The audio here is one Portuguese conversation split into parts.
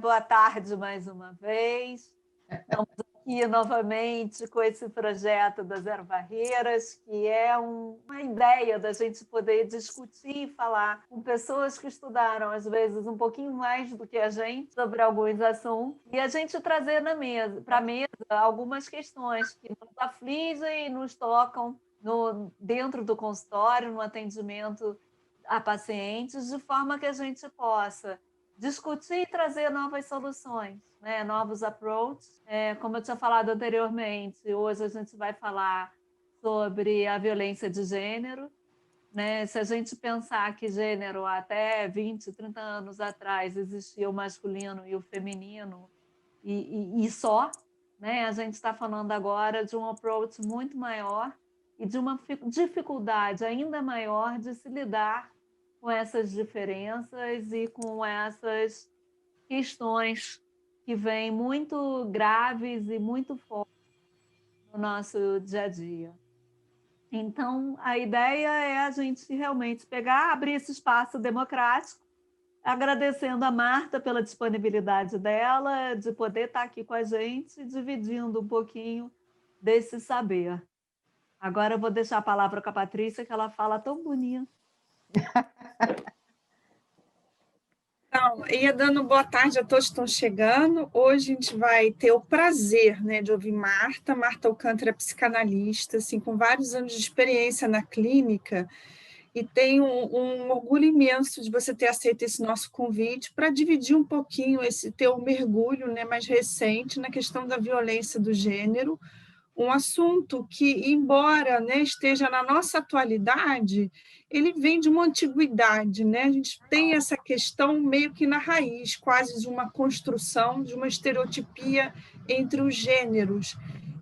Boa tarde mais uma vez. Estamos aqui novamente com esse projeto da Zero Barreiras, que é uma ideia da gente poder discutir e falar com pessoas que estudaram, às vezes, um pouquinho mais do que a gente sobre alguns assuntos, e a gente trazer para a mesa algumas questões que nos afligem e nos tocam dentro do consultório, no atendimento a pacientes, de forma que a gente possa discutir e trazer novas soluções, né? Novos approaches. Como eu tinha falado anteriormente, hoje a gente vai falar sobre a violência de gênero. Né? Se a gente pensar que gênero até 20, 30 anos atrás existia o masculino e o feminino e só, né? A gente está falando agora de um approach muito maior e de uma dificuldade ainda maior de se lidar com essas diferenças e com essas questões que vêm muito graves e muito fortes no nosso dia a dia. Então, a ideia é a gente realmente pegar, abrir esse espaço democrático, agradecendo a Marta pela disponibilidade dela, de poder estar aqui com a gente, dividindo um pouquinho desse saber. Agora eu vou deixar a palavra com a Patrícia, que ela fala tão bonito. Então, ia dando boa tarde a todos que estão chegando. Hoje a gente vai ter o prazer, né, de ouvir Marta. Marta Alcântara é psicanalista, assim, com vários anos de experiência na clínica, e tem um orgulho imenso de você ter aceito esse nosso convite para dividir um pouquinho esse teu mergulho, né, mais recente na questão da violência do gênero, um assunto que, embora, né, esteja na nossa atualidade, ele vem de uma antiguidade, né? A gente tem essa questão meio que na raiz, quase de uma construção, de uma estereotipia entre os gêneros.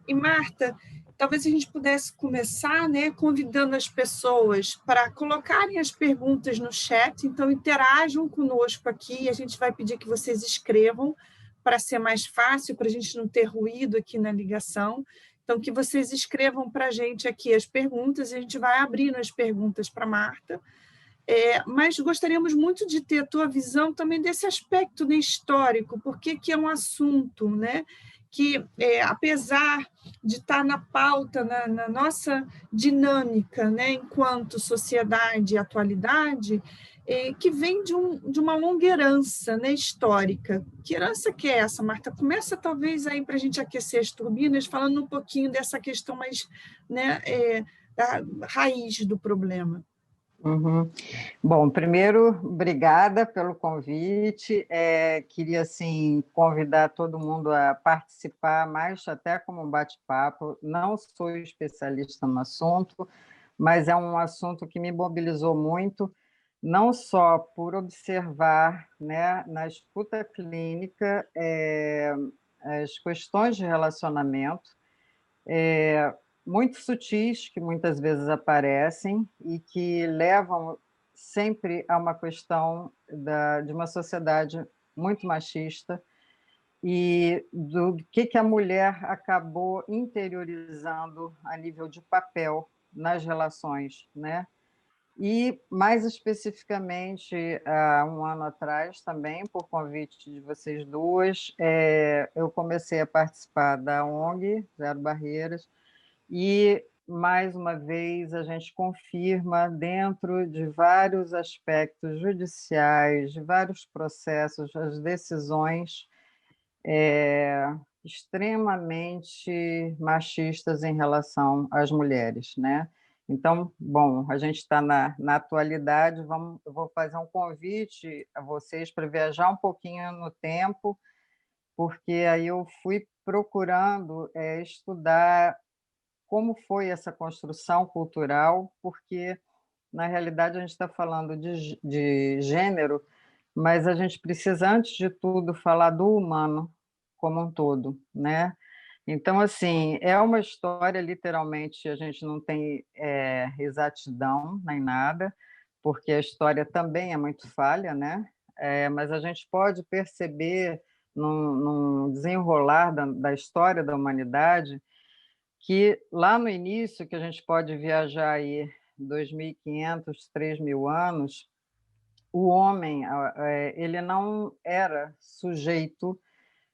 E, Marta, talvez a gente pudesse começar, né, convidando as pessoas para colocarem as perguntas no chat, então interajam conosco aqui, a gente vai pedir que vocês escrevam para ser mais fácil, para a gente não ter ruído aqui na ligação. Então, que vocês escrevam para a gente aqui as perguntas, e a gente vai abrindo as perguntas para a Marta. Mas gostaríamos muito de ter a tua visão também desse aspecto, né, histórico, porque que é um assunto, né, que, apesar de estar na pauta, na nossa dinâmica, né, enquanto sociedade e atualidade, que vem de uma longa herança, né, histórica. Que herança que é essa, Marta? Começa talvez aí para a gente aquecer as turbinas, falando um pouquinho dessa questão mais, né, da raiz do problema. Uhum. Bom, primeiro, obrigada pelo convite. Queria assim, convidar todo mundo a participar, mais até como um bate-papo. Não sou especialista no assunto, mas é um assunto que me mobilizou muito, não só por observar, né, na escuta clínica, as questões de relacionamento, muito sutis, que muitas vezes aparecem e que levam sempre a uma questão de uma sociedade muito machista e do que a mulher acabou interiorizando a nível de papel nas relações, né? E, mais especificamente, há um ano atrás, também, por convite de vocês duas, eu comecei a participar da ONG Zero Barreiras, e, mais uma vez, a gente confirma, dentro de vários aspectos judiciais, de vários processos, as decisões extremamente machistas em relação às mulheres, né? Então, bom, a gente está na atualidade, eu vou fazer um convite a vocês para viajar um pouquinho no tempo, porque aí eu fui procurando estudar como foi essa construção cultural, porque, na realidade, a gente está falando de gênero, mas a gente precisa, antes de tudo, falar do humano como um todo, né? Então, assim, é uma história, literalmente, a gente não tem exatidão nem nada, porque a história também é muito falha, né? Mas a gente pode perceber, num desenrolar da história da humanidade, que lá no início, que a gente pode viajar aí 2.500, 3.000 anos, o homem, ele não era sujeito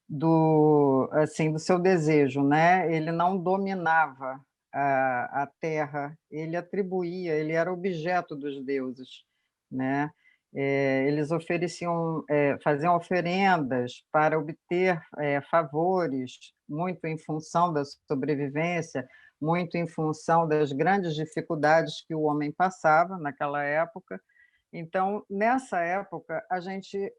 do seu desejo, né? Ele não dominava a terra, ele era objeto dos deuses, né? Eles faziam oferendas para obter favores, muito em função da sobrevivência, muito em função das grandes dificuldades que o homem passava naquela época. Então, nessa época, a gente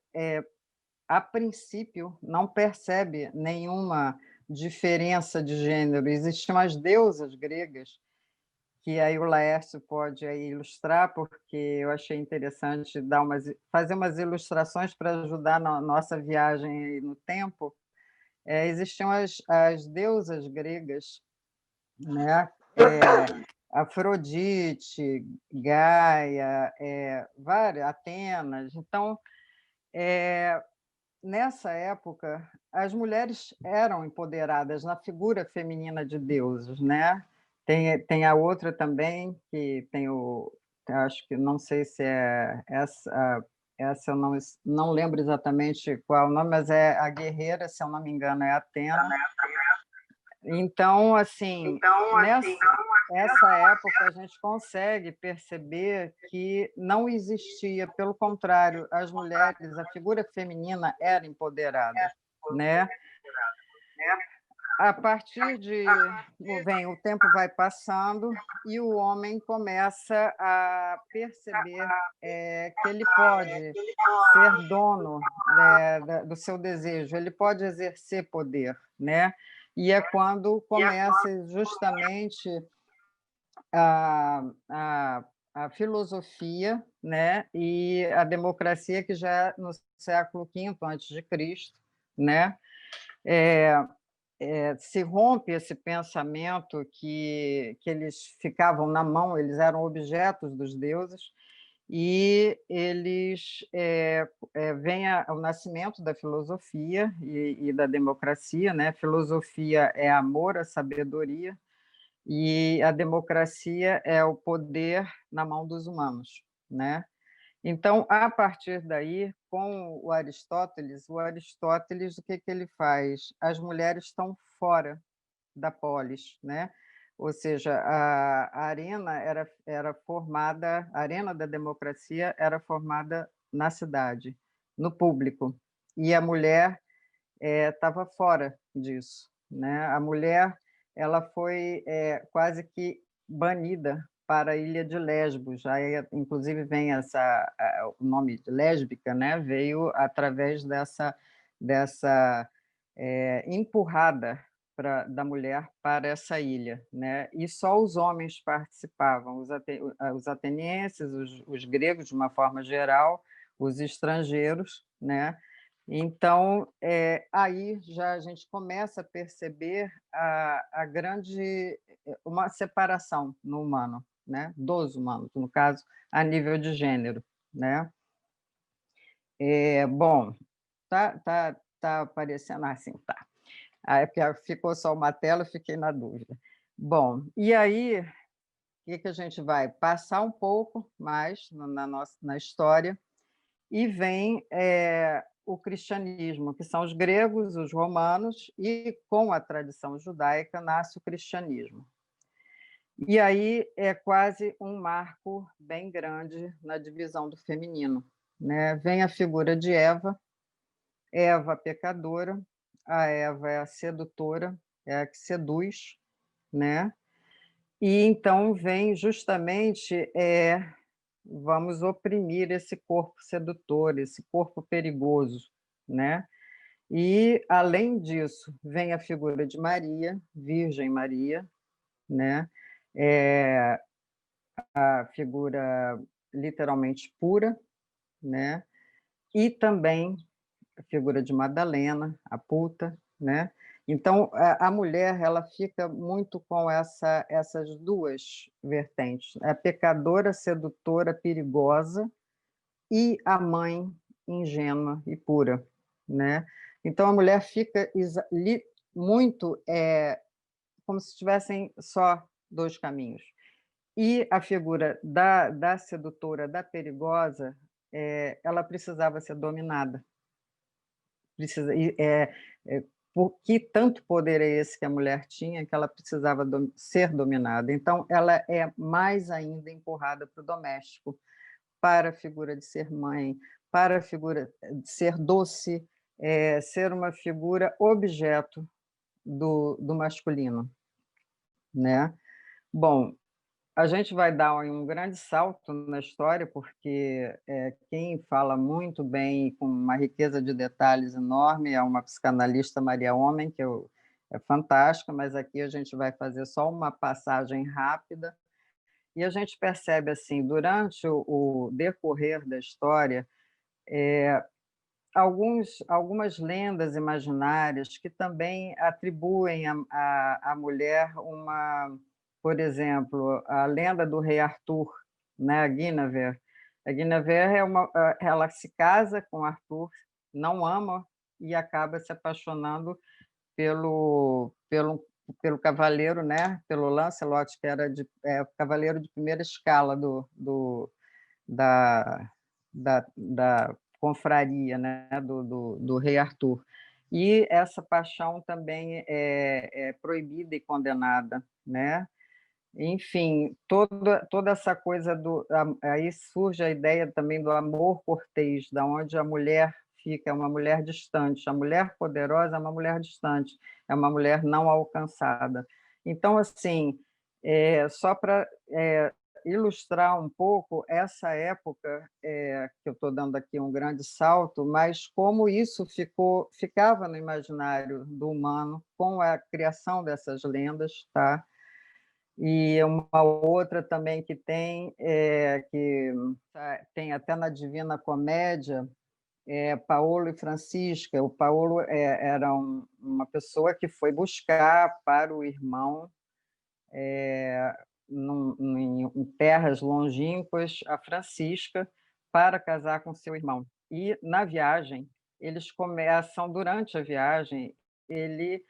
a princípio, não percebe nenhuma diferença de gênero. Existiam as deusas gregas, que aí o Laércio pode aí ilustrar, porque eu achei interessante fazer umas ilustrações para ajudar na nossa viagem aí no tempo. Existiam as deusas gregas, né? Afrodite, Gaia, Atenas. Então, nessa época, as mulheres eram empoderadas na figura feminina de deuses, né? Tem a outra também, que tem acho que não sei se é essa eu não lembro exatamente qual é o nome, mas é a guerreira, se eu não me engano, é Atena. Então, assim, essa época a gente consegue perceber que não existia, pelo contrário, as mulheres, a figura feminina era empoderada, né? A partir o tempo vai passando e o homem começa a perceber que ele pode ser dono, do seu desejo, ele pode exercer poder, né? E é quando começa justamente a, a filosofia, né, e a democracia, que já é no século V antes de Cristo, né, se rompe esse pensamento que eles ficavam na mão, eles eram objetos dos deuses, e eles vem o nascimento da filosofia e da democracia, né? Filosofia é amor à sabedoria, e a democracia é o poder na mão dos humanos, né? Então, a partir daí, com o Aristóteles, o que ele faz? As mulheres estão fora da polis, né? Ou seja, a arena era formada, a arena da democracia era formada na cidade, no público, e a mulher estava fora disso, né? A mulher ela foi quase que banida para a ilha de Lesbos. Aí, inclusive, vem o nome de lésbica, né? Veio através dessa empurrada da mulher para essa ilha, né? E só os homens participavam, os atenienses, os gregos, de uma forma geral, os estrangeiros, né? Então, aí já a gente começa a perceber uma separação no humano, né? Dos humanos, no caso, a nível de gênero, né? Bom, tá aparecendo assim, tá. Aí ficou só uma tela, eu fiquei na dúvida. Bom, e aí, o que a gente vai passar um pouco mais na história, e vem o cristianismo, que são os gregos, os romanos, e com a tradição judaica nasce o cristianismo. E aí é quase um marco bem grande na divisão do feminino, né? Vem a figura de Eva, Eva pecadora, a Eva é a sedutora, é a que seduz, né? E então vem justamente vamos oprimir esse corpo sedutor, esse corpo perigoso, né? E, além disso, vem a figura de Maria, Virgem Maria, né? A figura literalmente pura, né? E também a figura de Madalena, a puta, né? Então, a mulher ela fica muito com essas duas vertentes, a pecadora, sedutora, perigosa, e a mãe ingênua e pura, né? Então a mulher fica muito como se tivessem só dois caminhos. E a figura da sedutora, da perigosa, ela precisava ser dominada. Precisa, por que tanto poder é esse que a mulher tinha que ela precisava ser dominada? Então, ela é mais ainda empurrada para o doméstico, para a figura de ser mãe, para a figura de ser doce, ser uma figura objeto do masculino, né? Bom, a gente vai dar um grande salto na história, porque quem fala muito bem e com uma riqueza de detalhes enorme é uma psicanalista, Maria Homem, é fantástica, mas aqui a gente vai fazer só uma passagem rápida, e a gente percebe, assim, durante o decorrer da história, algumas lendas imaginárias que também atribuem à mulher uma, por exemplo, a lenda do rei Arthur, né, a Guinevere. A Guinevere ela se casa com Arthur, não ama e acaba se apaixonando pelo cavaleiro, né, pelo Lancelot, que era o cavaleiro de primeira escala da, da confraria, né, do rei Arthur. E essa paixão também é proibida e condenada, né? Enfim, toda essa coisa aí surge a ideia também do amor cortês, da onde a mulher fica, é uma mulher distante, a mulher poderosa é uma mulher distante, é uma mulher não alcançada. Então, assim, só para ilustrar um pouco essa época, que eu estou dando aqui um grande salto, mas como isso ficava no imaginário do humano com a criação dessas lendas, tá? E uma outra também que tem até na Divina Comédia, Paulo e Francisca. O Paulo era uma pessoa que foi buscar para o irmão, em terras longínquas, a Francisca, para casar com seu irmão. E, na viagem, eles começam, durante a viagem, ele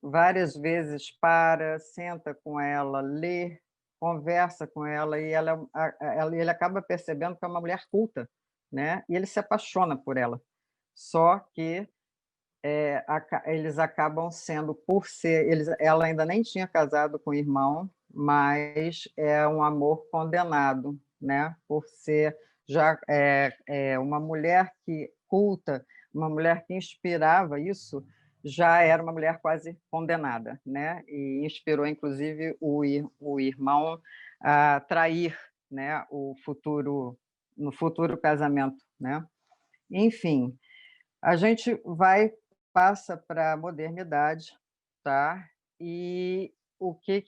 várias vezes senta com ela, lê, conversa com ela, e ele acaba percebendo que é uma mulher culta, né? E ele se apaixona por ela. Só que eles acabam sendo, ela ainda nem tinha casado com o irmão, mas é um amor condenado, né? Por ser já uma mulher que culta, uma mulher que inspirava isso, já era uma mulher quase condenada, né? E inspirou, inclusive, o irmão a trair, né? No futuro casamento, né? Enfim, a gente passa para a modernidade, tá? E o que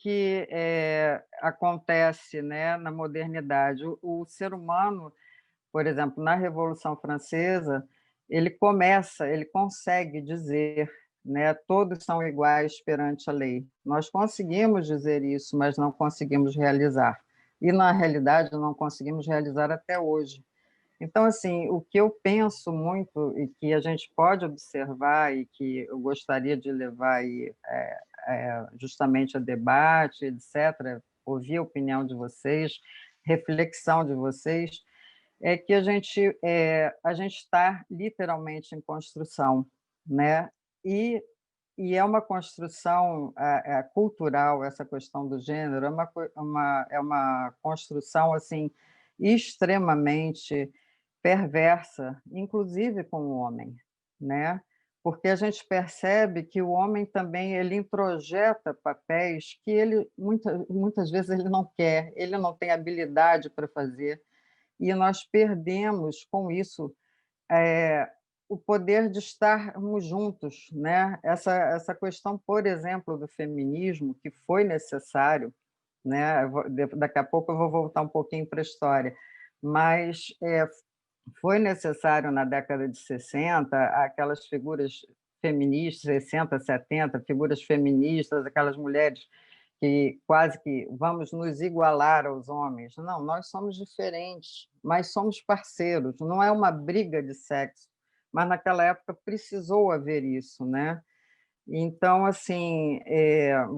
acontece, né, na modernidade? O ser humano, por exemplo, na Revolução Francesa, ele consegue dizer, né, todos são iguais perante a lei. Nós conseguimos dizer isso, mas não conseguimos realizar. E, na realidade, não conseguimos realizar até hoje. Então, assim, o que eu penso muito e que a gente pode observar e que eu gostaria de levar aí, justamente a debate, etc., ouvir a opinião de vocês, reflexão de vocês, é que a gente está literalmente em construção, né? E é uma construção cultural, essa questão do gênero, é uma construção assim extremamente perversa, inclusive com o homem, né? Porque a gente percebe que o homem também ele introjeta papéis que ele muitas vezes ele não quer, ele não tem habilidade para fazer, e nós perdemos com isso o poder de estarmos juntos, né? Essa questão, por exemplo, do feminismo, que foi necessário, né? Daqui a pouco eu vou voltar um pouquinho para a história, mas foi necessário na década de 60 aquelas figuras feministas, 60, 70, figuras feministas, aquelas mulheres que quase que vamos nos igualar aos homens. Não, nós somos diferentes, mas somos parceiros, não é uma briga de sexo, mas naquela época precisou haver isso, né? Então, assim,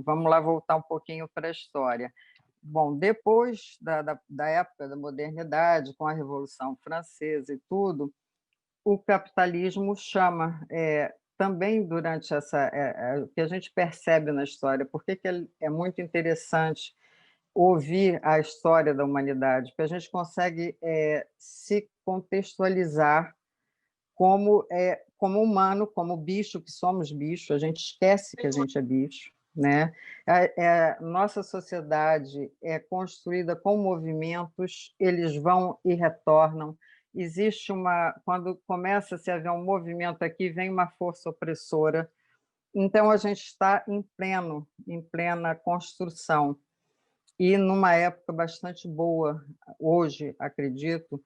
vamos lá voltar um pouquinho para a história. bom, depois da época da modernidade, com a Revolução Francesa e tudo, o capitalismo chama, também durante o que a gente percebe na história, por que é muito interessante ouvir a história da humanidade, porque a gente consegue se contextualizar como humano, como bicho, que somos bicho, a gente esquece que a gente é bicho, né? Nossa sociedade é construída com movimentos, eles vão e retornam. Existe quando começa-se a haver um movimento aqui, vem uma força opressora. Então, a gente está em plena construção. E numa época bastante boa, hoje, acredito,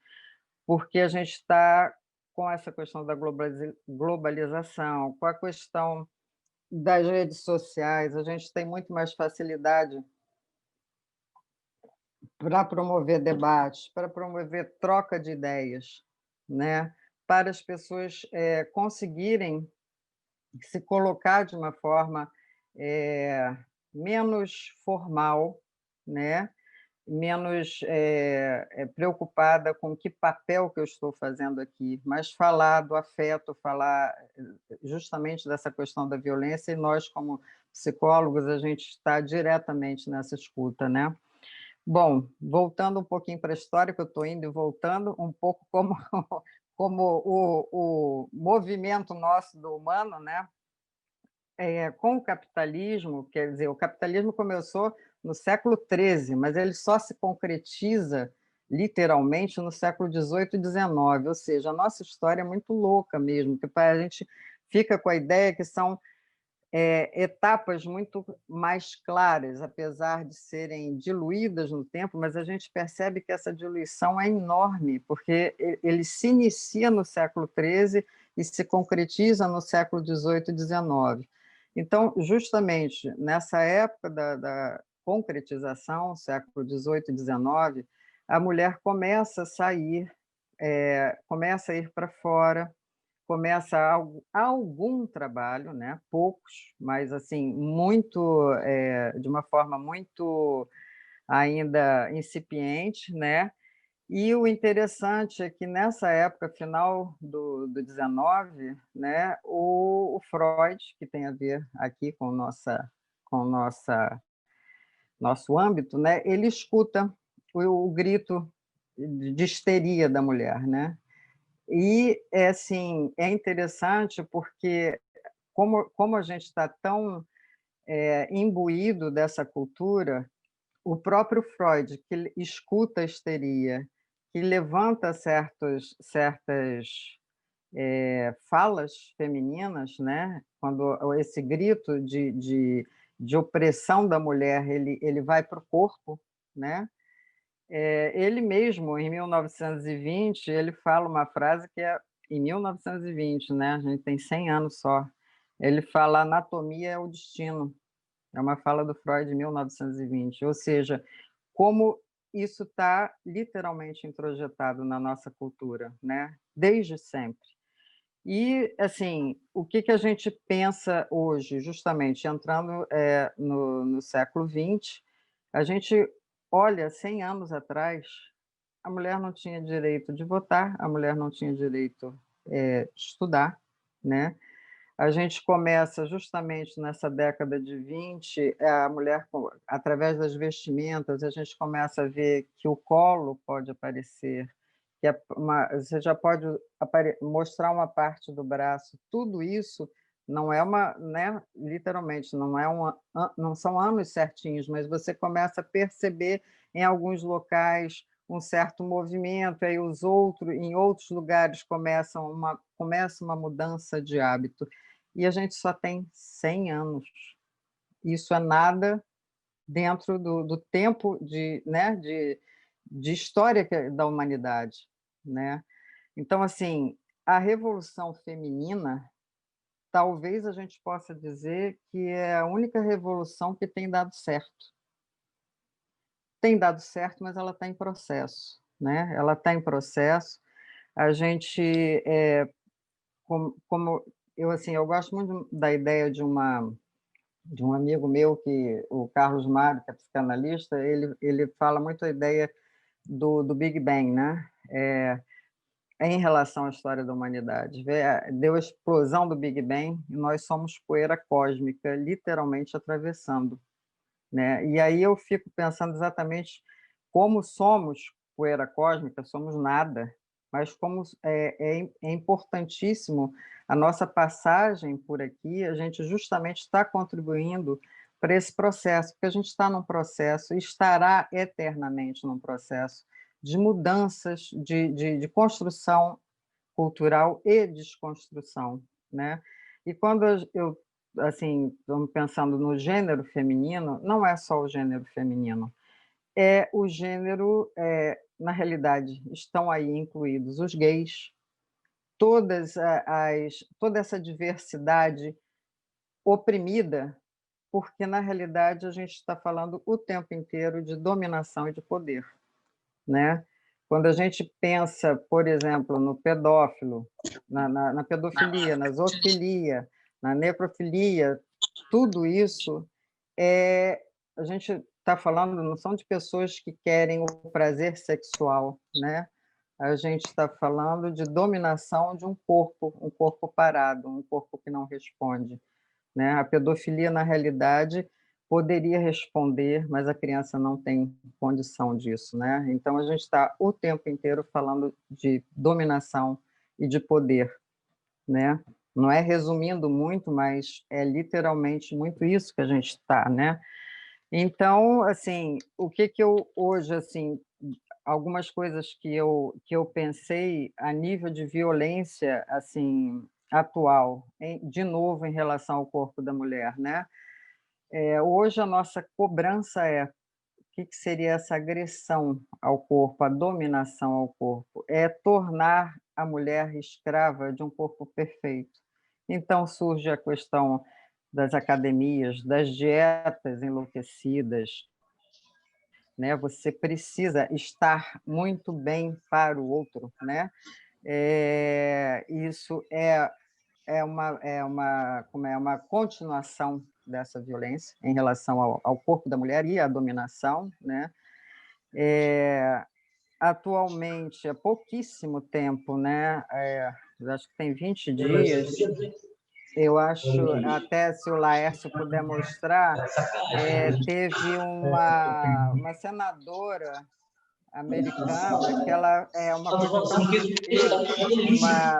porque a gente está com essa questão da globalização, com a questão das redes sociais, a gente tem muito mais facilidade para promover debates, para promover troca de ideias, né? Para as pessoas conseguirem se colocar de uma forma menos formal, né? Menos preocupada com que papel que eu estou fazendo aqui, mas falar do afeto, falar justamente dessa questão da violência, e nós, como psicólogos, a gente está diretamente nessa escuta, né? Bom, voltando um pouquinho para a história, que eu estou indo e voltando, um pouco como, como o movimento nosso do humano, né? Com o capitalismo, quer dizer, o capitalismo começou no século XIII, mas ele só se concretiza literalmente no século XVIII e XIX, ou seja, a nossa história é muito louca mesmo, que a gente fica com a ideia que são etapas muito mais claras, apesar de serem diluídas no tempo, mas a gente percebe que essa diluição é enorme, porque ele se inicia no século XIII e se concretiza no século XVIII e XIX. Então, justamente nessa época da concretização, século XVIII e XIX, a mulher começa a sair, começa a ir para fora, começa algum trabalho, né? Poucos, mas assim muito de uma forma muito ainda incipiente, né? E o interessante é que nessa época final do 19, né, o Freud, que tem a ver aqui com nosso âmbito, né, ele escuta o grito de histeria da mulher, né? E assim, é interessante porque como a gente está tão imbuído dessa cultura, o próprio Freud, que ele escuta a histeria, que levanta certas falas femininas, né? Quando esse grito de opressão da mulher ele vai para o corpo, né? Ele mesmo, em 1920, ele fala uma frase que é em 1920, né? A gente tem 100 anos só. Ele fala: anatomia é o destino. É uma fala do Freud de 1920. Ou seja, como isso está literalmente introjetado na nossa cultura, né? Desde sempre. E, assim, o que a gente pensa hoje, justamente entrando no século XX, a gente olha 100 anos atrás, a mulher não tinha direito de votar, a mulher não tinha direito de estudar, né? A gente começa justamente nessa década de 20, a mulher, através das vestimentas, a gente começa a ver que o colo pode aparecer, que você já pode mostrar uma parte do braço. Tudo isso não é né, literalmente, não são anos certinhos, mas você começa a perceber em alguns locais um certo movimento, aí em outros lugares começa uma mudança de hábito. E a gente só tem 100 anos. Isso é nada dentro do tempo né, de história da humanidade, né? Então, assim, a revolução feminina, talvez a gente possa dizer que é a única revolução que tem dado certo. Tem dado certo, mas ela está em processo, né? Ela está em processo. A gente, como eu, assim, eu gosto muito da ideia de uma de um amigo meu, o Carlos Mário, que é psicanalista, ele fala muito a ideia do Big Bang, né? Em relação à história da humanidade. Deu a explosão do Big Bang e nós somos poeira cósmica, literalmente atravessando, né? E aí eu fico pensando exatamente como somos poeira cósmica, somos nada, mas como é importantíssimo a nossa passagem por aqui, a gente justamente está contribuindo para esse processo, porque a gente está num processo, e estará eternamente num processo de mudanças, de construção cultural e desconstrução, né? E quando eu assim, estamos pensando no gênero feminino, não é só o gênero feminino, é o gênero, na realidade, estão aí incluídos os gays, toda essa diversidade oprimida, porque, na realidade, a gente está falando o tempo inteiro de dominação e de poder, né? Quando a gente pensa, por exemplo, no pedófilo, na pedofilia, na zoofilia, na necrofilia, tudo isso a gente está falando, não são de pessoas que querem o prazer sexual, né? A gente está falando de dominação de um corpo parado, um corpo que não responde, né? A pedofilia, na realidade, poderia responder, mas a criança não tem condição disso, né? Então, a gente está o tempo inteiro falando de dominação e de poder, né? Não é resumindo muito, mas é literalmente muito isso que a gente está, né? Então, assim, o que eu hoje, assim, algumas coisas que eu pensei a nível de violência, assim, atual, de novo em relação ao corpo da mulher, né? Hoje a nossa cobrança o que seria essa agressão ao corpo, a dominação ao corpo? É tornar a mulher escrava de um corpo perfeito. Então surge a questão das academias, das dietas enlouquecidas, né? Você precisa estar muito bem para o outro, né? Isso uma continuação dessa violência em relação ao corpo da mulher e à dominação, né? Atualmente, há pouquíssimo tempo, né? Acho que tem 20 dias, eu acho, até se o Laércio puder mostrar, teve uma senadora americana que ela é uma coisa tão difícil,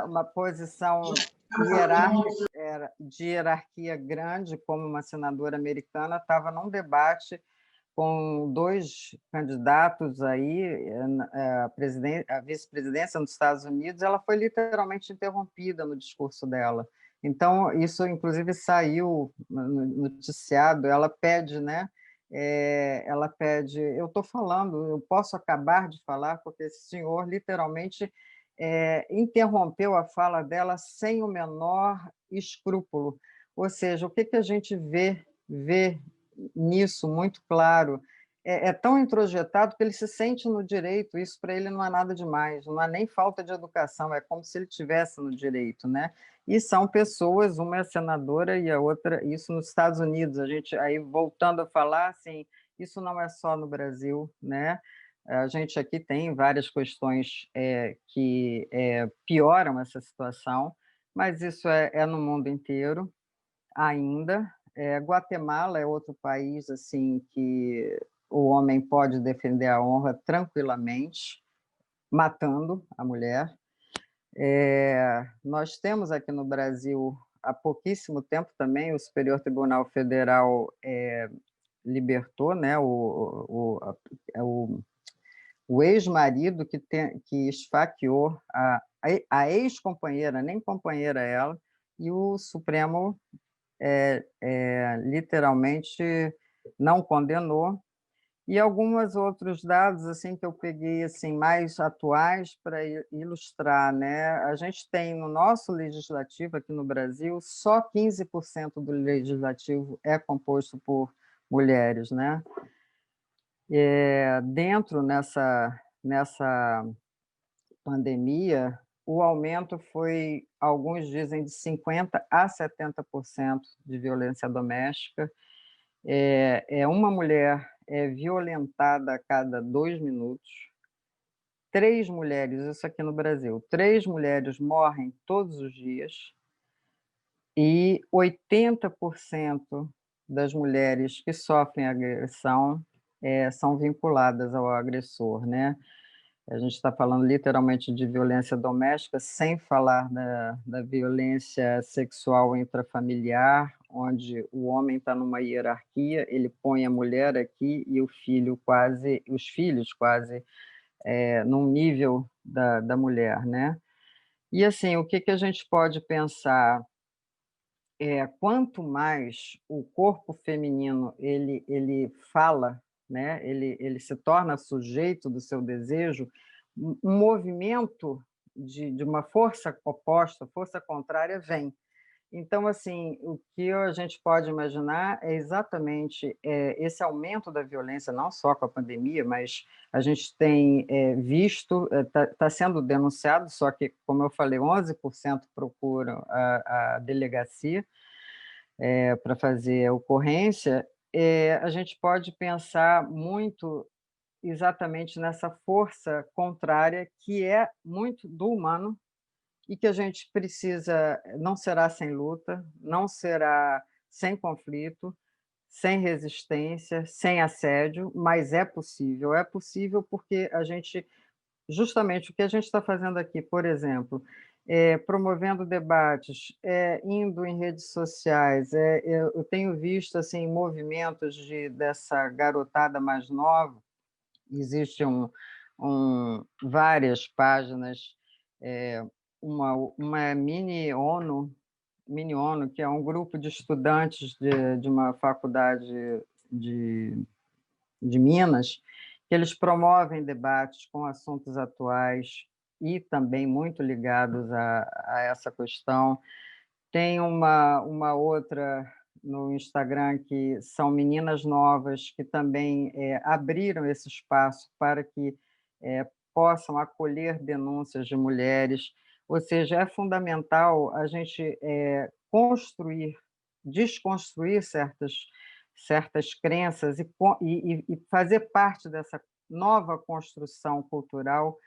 uma posição hierárquica, de hierarquia grande, como uma senadora americana, estava num debate com dois candidatos aí, a vice-presidência nos Estados Unidos, ela foi literalmente interrompida no discurso dela. Então, isso, inclusive, saiu no noticiado, ela pede, né? Ela pede, eu estou falando, eu posso acabar de falar, porque esse senhor literalmente interrompeu a fala dela sem o menor escrúpulo. Ou seja, o que a gente vê nisso muito claro, tão introjetado que ele se sente no direito, isso para ele não é nada demais, não é nem falta de educação, é como se ele tivesse no direito, né? E são pessoas, uma é senadora e a outra, isso nos Estados Unidos, a gente, aí voltando a falar, assim, isso não é só no Brasil, né? A gente aqui tem várias questões que pioram essa situação, mas isso é no mundo inteiro ainda. Guatemala é outro país assim que o homem pode defender a honra tranquilamente, matando a mulher. Nós temos aqui no Brasil, há pouquíssimo tempo também, o Superior Tribunal Federal libertou, né, o ex-marido que esfaqueou a ex-companheira, nem companheira ela, e o Supremo literalmente não condenou. E alguns outros dados assim que eu peguei assim mais atuais para ilustrar, né? A gente tem no nosso legislativo aqui no Brasil só 15% do legislativo é composto por mulheres, né? Dentro nessa pandemia, o aumento foi, alguns dizem, de 50% a 70% de violência doméstica. Uma mulher é violentada a cada 2 minutos. 3 mulheres, isso aqui no Brasil, 3 mulheres morrem todos os dias e 80% das mulheres que sofrem agressão são vinculadas ao agressor, né? A gente está falando literalmente de violência doméstica, sem falar da violência sexual intrafamiliar, onde o homem está numa hierarquia, ele põe a mulher aqui e os filhos quase num nível da mulher, né? E assim, o que a gente pode pensar quanto mais o corpo feminino ele fala, né? Ele se torna sujeito do seu desejo, um movimento de uma força oposta, força contrária vem. Então, assim, o que a gente pode imaginar é exatamente esse aumento da violência, não só com a pandemia, mas a gente tem visto, está sendo denunciado, só que, como eu falei, 11% procuram a delegacia para fazer a ocorrência. A gente pode pensar muito exatamente nessa força contrária, que é muito do humano, e que a gente precisa, não será sem luta, não será sem conflito, sem resistência, sem assédio, mas é possível porque a gente, justamente o que a gente está fazendo aqui, por exemplo, promovendo debates, indo em redes sociais, eu tenho visto assim movimentos dessa garotada mais nova, existem várias páginas, uma mini ONU, que é um grupo de estudantes de uma faculdade de, de Minas, que eles promovem debates com assuntos atuais e também muito ligados a essa questão. Tem uma outra no Instagram, que são meninas novas que também abriram esse espaço para que possam acolher denúncias de mulheres. Ou seja, é fundamental a gente desconstruir certas crenças e fazer parte dessa nova construção cultural,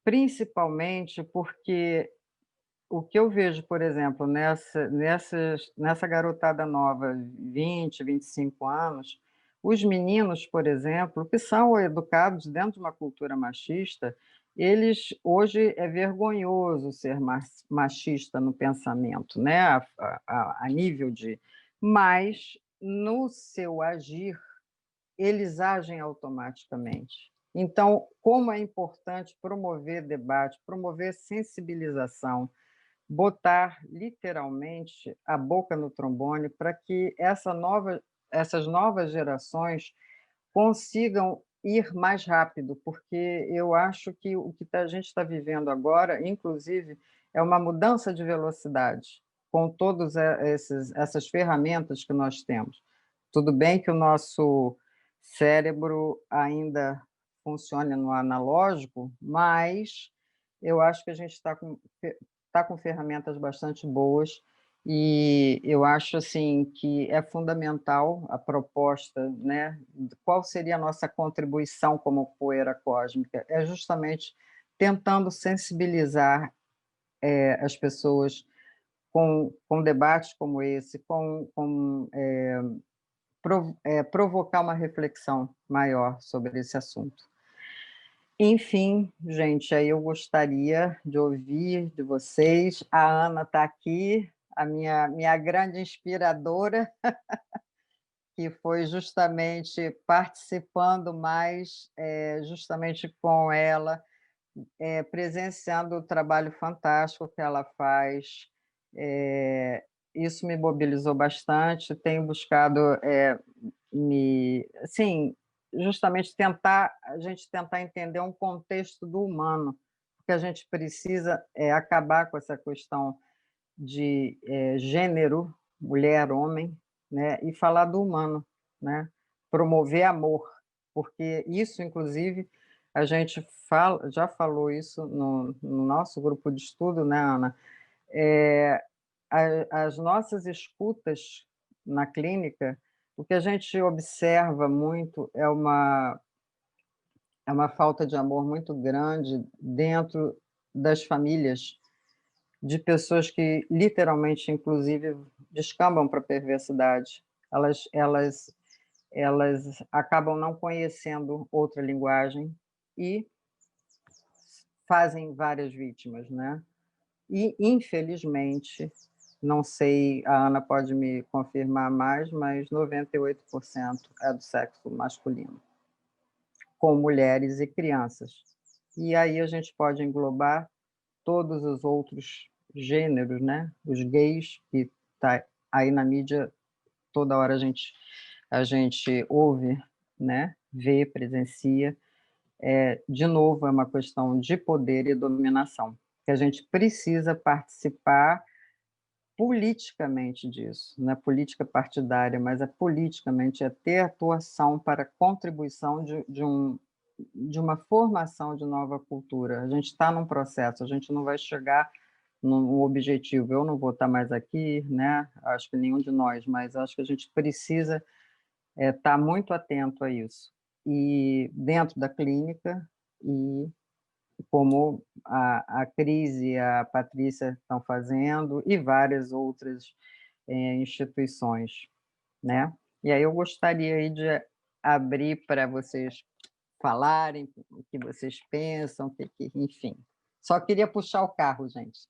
principalmente porque o que eu vejo, por exemplo, nessa garotada nova, 20, 25 anos, os meninos, por exemplo, que são educados dentro de uma cultura machista, eles hoje é vergonhoso ser machista no pensamento, né? A nível de. Mas no seu agir, eles agem automaticamente. Então, como é importante promover debate, promover sensibilização, botar literalmente a boca no trombone para que essas novas gerações consigam ir mais rápido, porque eu acho que o que a gente está vivendo agora, inclusive, é uma mudança de velocidade com todas essas ferramentas que nós temos. Tudo bem que o nosso cérebro ainda funciona no analógico, mas eu acho que a gente está com ferramentas bastante boas, e eu acho assim que é fundamental a proposta, né? Qual seria a nossa contribuição como poeira cósmica? É justamente tentando sensibilizar as pessoas com debates como esse, provocar uma reflexão maior sobre esse assunto. Enfim, gente, aí eu gostaria de ouvir de vocês. A Ana está aqui, a minha grande inspiradora, que foi justamente participando mais, justamente com ela, presenciando o trabalho fantástico que ela faz. Isso me mobilizou bastante. Tenho buscado assim, justamente a gente tentar entender um contexto do humano, porque a gente precisa acabar com essa questão de gênero, mulher, homem, né, e falar do humano, né, promover amor, porque isso, inclusive, a gente já falou isso no nosso grupo de estudo, né, Ana? As nossas escutas na clínica, o que a gente observa muito é uma falta de amor muito grande dentro das famílias, de pessoas que literalmente, inclusive, descambam para a perversidade. Elas acabam não conhecendo outra linguagem e fazem várias vítimas, né? E, infelizmente, não sei, a Ana pode me confirmar mais, mas 98% é do sexo masculino, com mulheres e crianças. E aí a gente pode englobar todos os outros gêneros, né? Os gays, que tá aí na mídia, toda hora a gente ouve, né? Vê, presencia. De novo, é uma questão de poder e dominação, que a gente precisa participar politicamente disso, não é política partidária, mas é politicamente, é ter atuação para contribuição de uma formação de nova cultura. A gente está num processo, a gente não vai chegar num objetivo. Eu não vou estar mais aqui, né? Acho que nenhum de nós, mas acho que a gente precisa estar muito atento a isso. E dentro da clínica, e como a Cris e a Patrícia estão fazendo, e várias outras instituições, né? E aí eu gostaria aí de abrir para vocês falarem o que vocês pensam, enfim. Só queria puxar o carro, gente.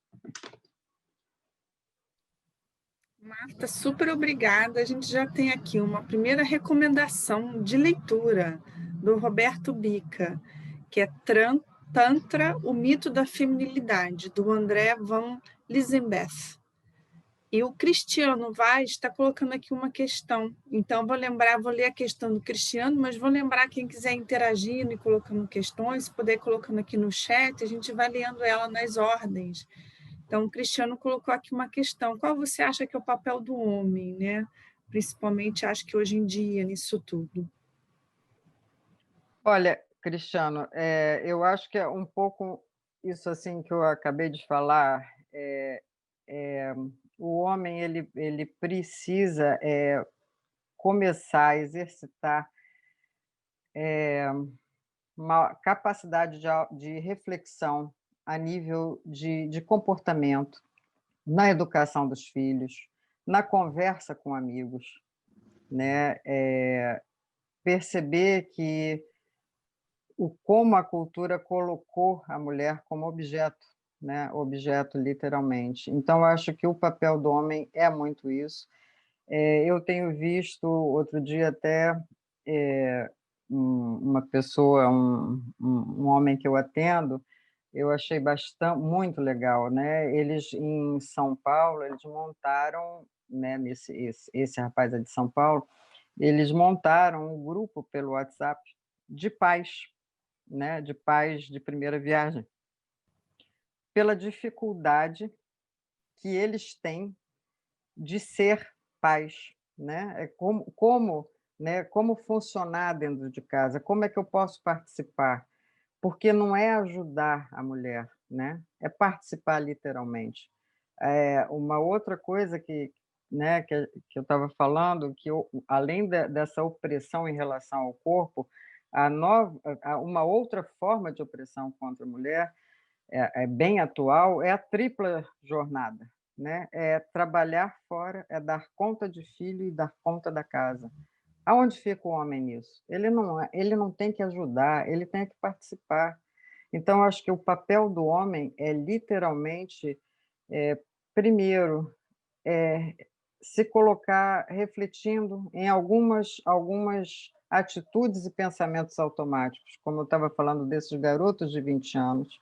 Marta, super obrigada. A gente já tem aqui uma primeira recomendação de leitura do Roberto Bica, que é Tantra, o mito da feminilidade, do André van Lisenbeth. E o Cristiano Vaz está colocando aqui uma questão. Então, vou ler a questão do Cristiano, mas vou lembrar quem quiser interagindo e colocando questões, se puder colocando aqui no chat, a gente vai lendo ela nas ordens. Então, o Cristiano colocou aqui uma questão. Qual você acha que é o papel do homem, né? Principalmente, acho que hoje em dia, nisso tudo. Olha, Cristiano, eu acho que é um pouco isso assim que eu acabei de falar. O homem ele precisa começar a exercitar uma capacidade de reflexão a nível de comportamento, na educação dos filhos, na conversa com amigos, né? Perceber que como a cultura colocou a mulher como objeto, né? Objeto literalmente. Então, eu acho que o papel do homem é muito isso. Eu tenho visto outro dia até uma pessoa, um homem que eu atendo, eu achei muito legal, né? Eles em São Paulo, eles montaram, né? Esse rapaz é de São Paulo, eles montaram um grupo pelo WhatsApp de pais, né? De pais de primeira viagem, pela dificuldade que eles têm de ser pais, né? Né? Como funcionar dentro de casa? Como é que eu posso participar? Porque não é ajudar a mulher, né? É participar literalmente. Uma outra coisa né, que eu estava falando, que além dessa opressão em relação ao corpo, uma outra forma de opressão contra a mulher bem atual é a tripla jornada, né? É trabalhar fora, é dar conta de filho e dar conta da casa. Aonde fica o homem nisso? Ele não tem que ajudar, ele tem que participar. Então, acho que o papel do homem é literalmente, primeiro, se colocar refletindo em algumas atitudes e pensamentos automáticos, como eu estava falando desses garotos de 20 anos,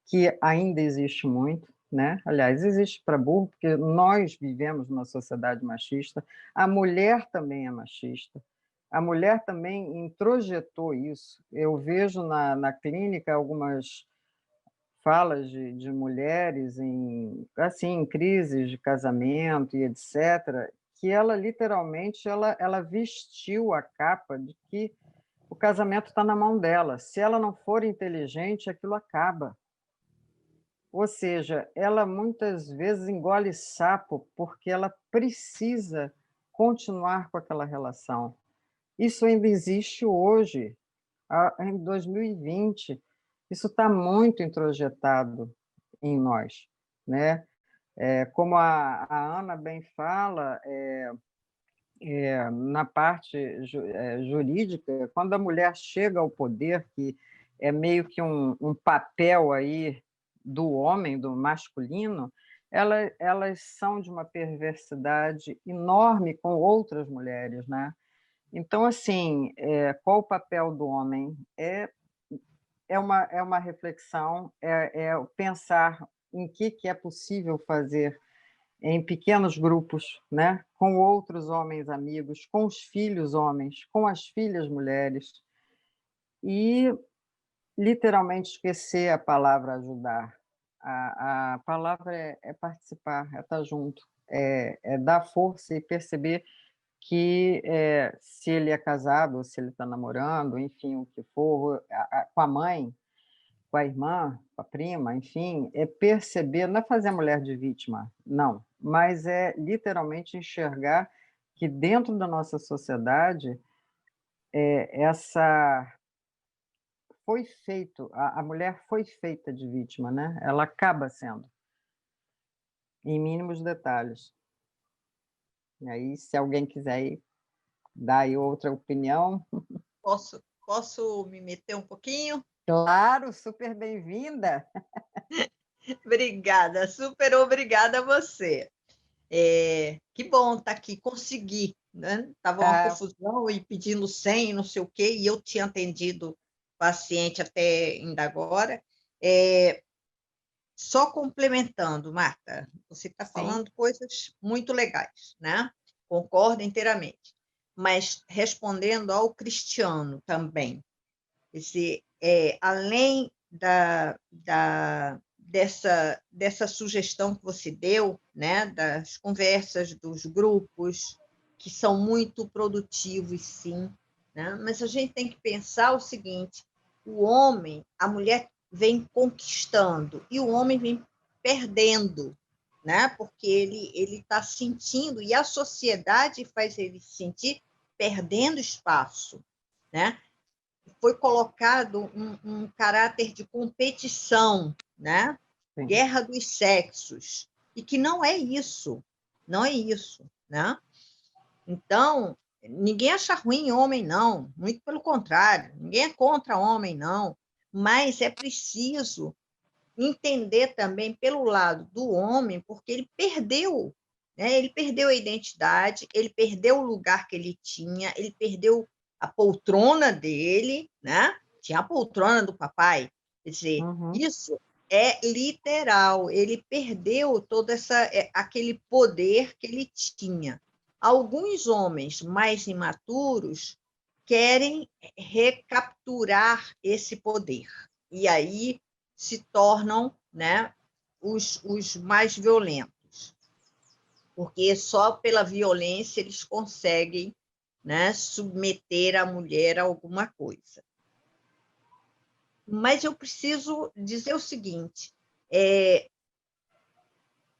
que ainda existe muito, né? Aliás, existe para burro, porque nós vivemos numa sociedade machista, a mulher também é machista, a mulher também introjetou isso. Eu vejo na clínica algumas falas de mulheres assim, em crises de casamento e etc., que ela literalmente ela vestiu a capa de que o casamento está na mão dela. Se ela não for inteligente, aquilo acaba. Ou seja, ela muitas vezes engole sapo porque ela precisa continuar com aquela relação. Isso ainda existe hoje, em 2020. Isso está muito introjetado em nós, né? Como a Ana bem fala, na parte jurídica, quando a mulher chega ao poder, que é meio que um papel aí do homem, do masculino, elas são de uma perversidade enorme com outras mulheres, né? Então, assim, qual o papel do homem? É uma reflexão, pensar em que é possível fazer em pequenos grupos, né? Com outros homens amigos, com os filhos homens, com as filhas mulheres, e literalmente esquecer a palavra ajudar. A palavra é participar, é estar junto, é dar força e perceber que se ele é casado, se ele está namorando, enfim, o que for, com a mãe, com a irmã, com a prima, enfim, é perceber, não é fazer a mulher de vítima, não, mas é literalmente enxergar que dentro da nossa sociedade, essa foi feito, a mulher foi feita de vítima, né? Ela acaba sendo, em mínimos detalhes. E aí, se alguém quiser aí, dar aí outra opinião. Posso me meter um pouquinho? Claro, super bem-vinda. Obrigada, super obrigada a você. Que bom estar aqui, consegui, né? Estava uma confusão e pedindo 100, não sei o quê, e eu tinha atendido paciente até ainda agora. Só complementando, Marta, você está falando coisas muito legais, né? Concordo inteiramente. Mas respondendo ao Cristiano também, além dessa sugestão que você deu, né, das conversas dos grupos, que são muito produtivos, sim, né? Mas a gente tem que pensar o seguinte: o homem, a mulher vem conquistando e o homem vem perdendo, né? Porque ele está sentindo, e a sociedade faz ele sentir perdendo espaço, né? Foi colocado um caráter de competição, né? Sim. Guerra dos sexos, e que não é isso, né? Então, ninguém acha ruim homem, não, muito pelo contrário, ninguém é contra homem, não, mas é preciso entender também pelo lado do homem, porque ele perdeu, né? Ele perdeu a identidade, ele perdeu o lugar que ele tinha, ele perdeu a poltrona dele, né? Tinha a poltrona do papai. Quer dizer, isso é literal, ele perdeu todo aquele poder que ele tinha. Alguns homens mais imaturos querem recapturar esse poder. E aí se tornam, né, os mais violentos, porque só pela violência eles conseguem, né, submeter a mulher a alguma coisa. Mas eu preciso dizer o seguinte,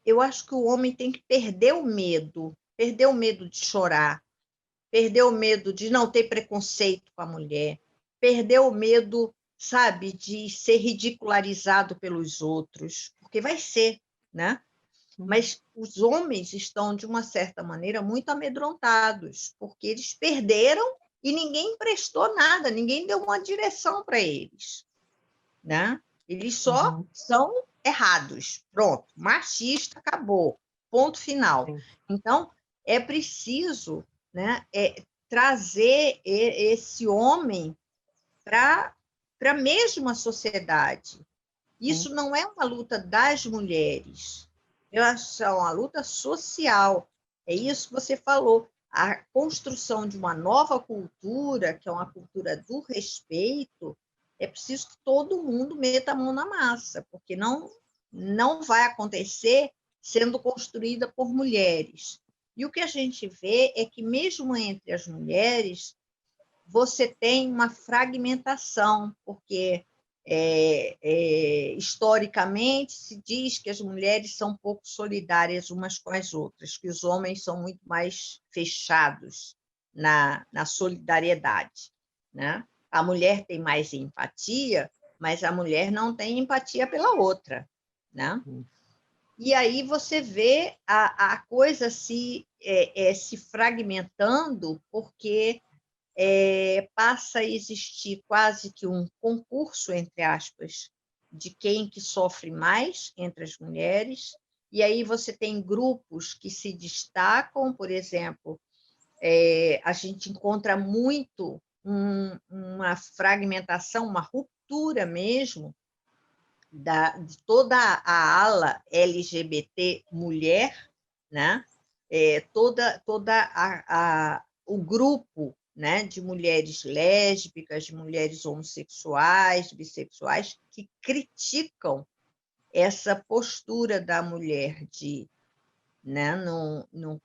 eu acho que o homem tem que perder o medo de chorar, perder o medo de não ter preconceito com a mulher, perder o medo, sabe, de ser ridicularizado pelos outros, porque vai ser, né? Mas os homens estão, de uma certa maneira, muito amedrontados, porque eles perderam e ninguém emprestou nada, ninguém deu uma direção para eles, né? Eles só são errados, pronto, machista, acabou, ponto final. Sim. Então, é preciso, né, trazer esse homem para a mesma sociedade. Isso não é uma luta das mulheres, eu acho que é uma luta social. É isso que você falou, a construção de uma nova cultura, que é uma cultura do respeito, é preciso que todo mundo meta a mão na massa, porque não vai acontecer sendo construída por mulheres. E o que a gente vê é que, mesmo entre as mulheres, você tem uma fragmentação, porque historicamente se diz que as mulheres são pouco solidárias umas com as outras, que os homens são muito mais fechados na solidariedade, né? A mulher tem mais empatia, mas a mulher não tem empatia pela outra, né? E aí você vê a coisa se fragmentando, porque passa a existir quase que um concurso, entre aspas, de quem que sofre mais entre as mulheres, e aí você tem grupos que se destacam, por exemplo, a gente encontra muito uma fragmentação, uma ruptura mesmo, de toda a ala LGBT mulher, né? O grupo, né, de mulheres lésbicas, de mulheres homossexuais, bissexuais, que criticam essa postura da mulher né,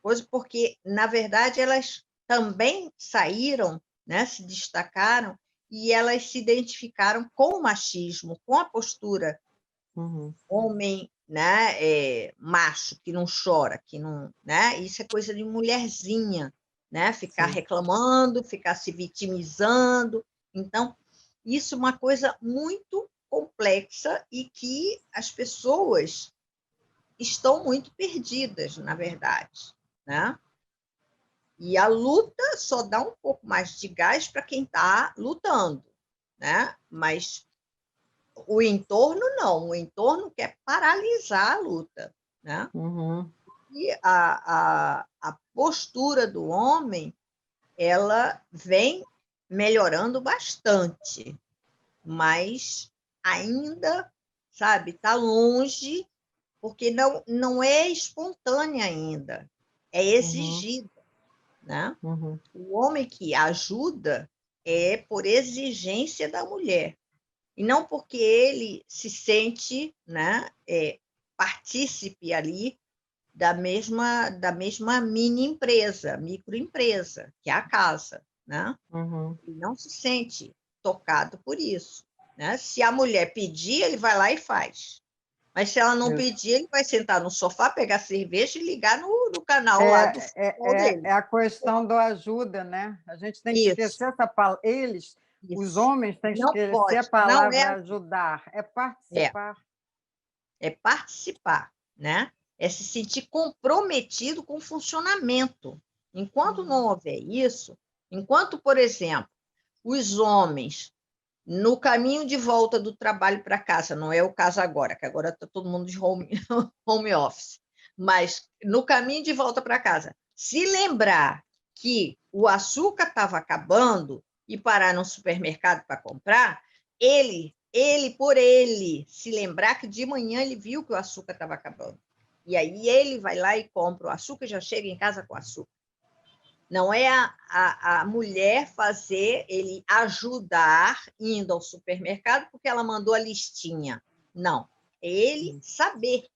coisa, porque, na verdade, elas também saíram, né, se destacaram, e elas se identificaram com o machismo, com a postura homem, né, macho, que não chora, que não, né? Isso é coisa de mulherzinha, né? Ficar reclamando, ficar se vitimizando. Então, isso é uma coisa muito complexa e que as pessoas estão muito perdidas, na verdade, né? E a luta só dá um pouco mais de gás para quem está lutando, né? Mas o entorno não, o entorno quer paralisar a luta, né? E a postura do homem, ela vem melhorando bastante, mas ainda, sabe, está longe, porque não é espontânea ainda, é exigida, né? O homem que ajuda é por exigência da mulher, e não porque ele se sente, né, partícipe ali da mesma mini empresa, microempresa, que é a casa, né? Ele não se sente tocado por isso, né? Se a mulher pedir, ele vai lá e faz. Mas se ela não pedir, ele vai sentar no sofá, pegar cerveja e ligar no canal lá do futebol dele. É a questão do ajuda, né? A gente tem que esquecer essa palavra. Os homens têm que esquecer a palavra ajudar. É participar. É participar, né? É se sentir comprometido com o funcionamento. Enquanto não houver isso, enquanto, por exemplo, os homens, no caminho de volta do trabalho para casa, não é o caso agora, que agora está todo mundo de home office, mas no caminho de volta para casa, se lembrar que o açúcar estava acabando e parar no supermercado para comprar, ele por ele, se lembrar que de manhã ele viu que o açúcar estava acabando. E aí ele vai lá e compra o açúcar e já chega em casa com açúcar. Não é a mulher fazer ele ajudar indo ao supermercado porque ela mandou a listinha. Não. É ele saber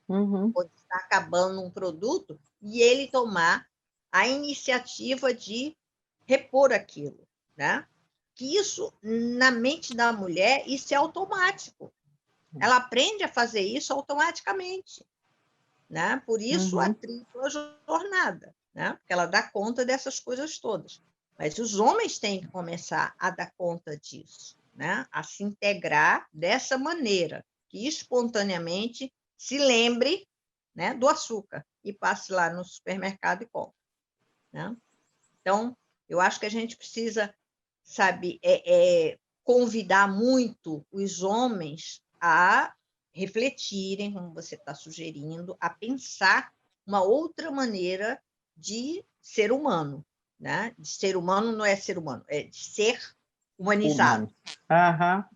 quando está acabando um produto e ele tomar a iniciativa de repor aquilo, né? Que isso, na mente da mulher, isso é automático. Ela aprende a fazer isso automaticamente, né? Por isso a tripla jornada, né? Porque ela dá conta dessas coisas todas. Mas os homens têm que começar a dar conta disso, né? A se integrar dessa maneira, que espontaneamente se lembre, né, do açúcar e passe lá no supermercado e compre, né? Então, eu acho que a gente precisa, sabe, convidar muito os homens a refletirem, como você está sugerindo, a pensar uma outra maneira de ser humano, né? De ser humano não é ser humano, é de ser humanizado. Ana,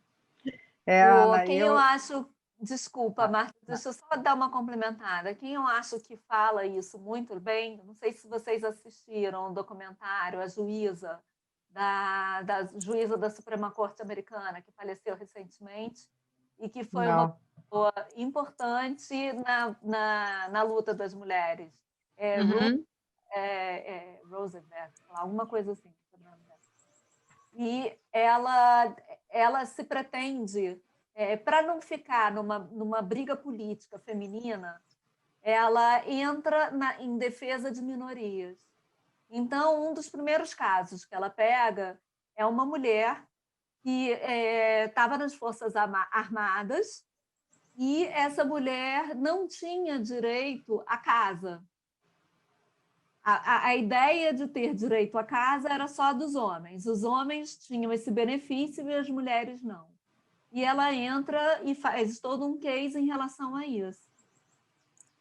quem eu acho... Desculpa, Marta, deixa eu só dar uma complementada. Quem eu acho que fala isso muito bem, não sei se vocês assistiram o documentário A Juíza, da juíza da Suprema Corte Americana, que faleceu recentemente, e que foi uma pessoa importante na luta das mulheres. Roosevelt, alguma coisa assim. E ela se pretende, para não ficar numa briga política feminina, ela entra em defesa de minorias. Então, um dos primeiros casos que ela pega é uma mulher que estava nas Forças Armadas e essa mulher não tinha direito à casa. A ideia de ter direito à casa era só dos homens. Os homens tinham esse benefício e as mulheres não. E ela entra e faz todo um case em relação a isso.